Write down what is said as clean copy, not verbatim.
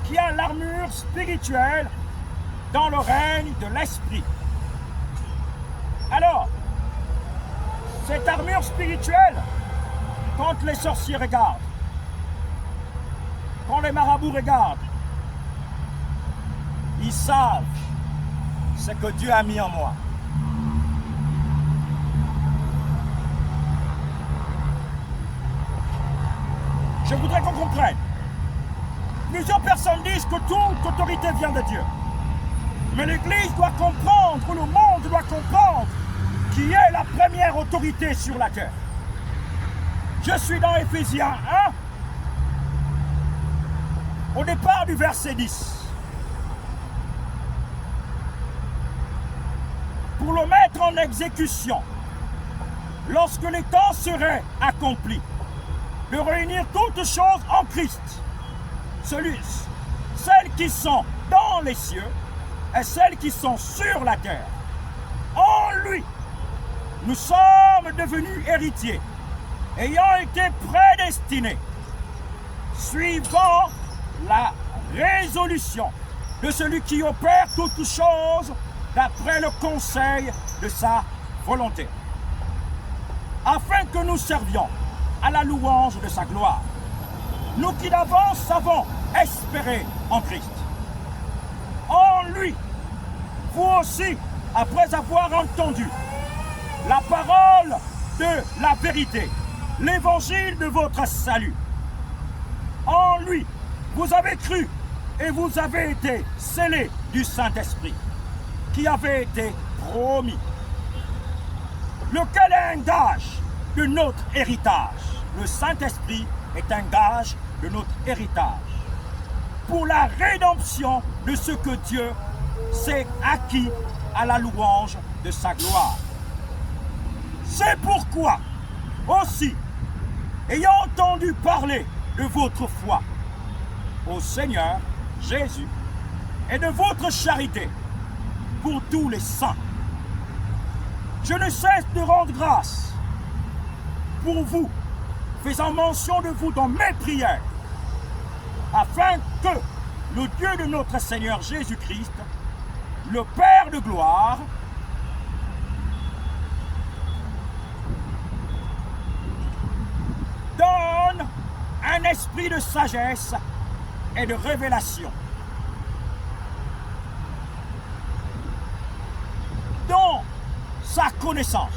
qui a l'armure spirituelle dans le règne de l'esprit. Alors, cette armure spirituelle, quand les sorciers regardent, quand les marabouts regardent, ils savent ce que Dieu a mis en moi. Je voudrais qu'on comprenne. Plusieurs personnes disent que toute autorité vient de Dieu. Mais l'Église doit comprendre, le monde doit comprendre qui est la première autorité sur la terre. Je suis dans Éphésiens 1, au départ du verset 10. Pour le mettre en exécution, lorsque les temps seraient accomplis, de réunir toutes choses en Christ, celles qui sont dans les cieux et celles qui sont sur la terre. En lui, nous sommes devenus héritiers, ayant été prédestinés, suivant la résolution de celui qui opère toutes choses d'après le conseil de sa volonté, afin que nous servions à la louange de sa gloire. Nous qui d'avance savons espérer en Christ. En lui, vous aussi, après avoir entendu la parole de la vérité, l'évangile de votre salut, en lui, vous avez cru et vous avez été scellés du Saint-Esprit qui avait été promis, lequel est un gage de notre héritage. Le Saint-Esprit est un gage de notre héritage pour la rédemption de ce que Dieu s'est acquis à la louange de sa gloire. C'est pourquoi aussi, ayant entendu parler de votre foi au Seigneur Jésus et de votre charité pour tous les saints, je ne cesse de rendre grâce pour vous, faisant mention de vous dans mes prières, afin que le Dieu de notre Seigneur Jésus-Christ, le Père de gloire, donne un esprit de sagesse et de révélation, dont sa connaissance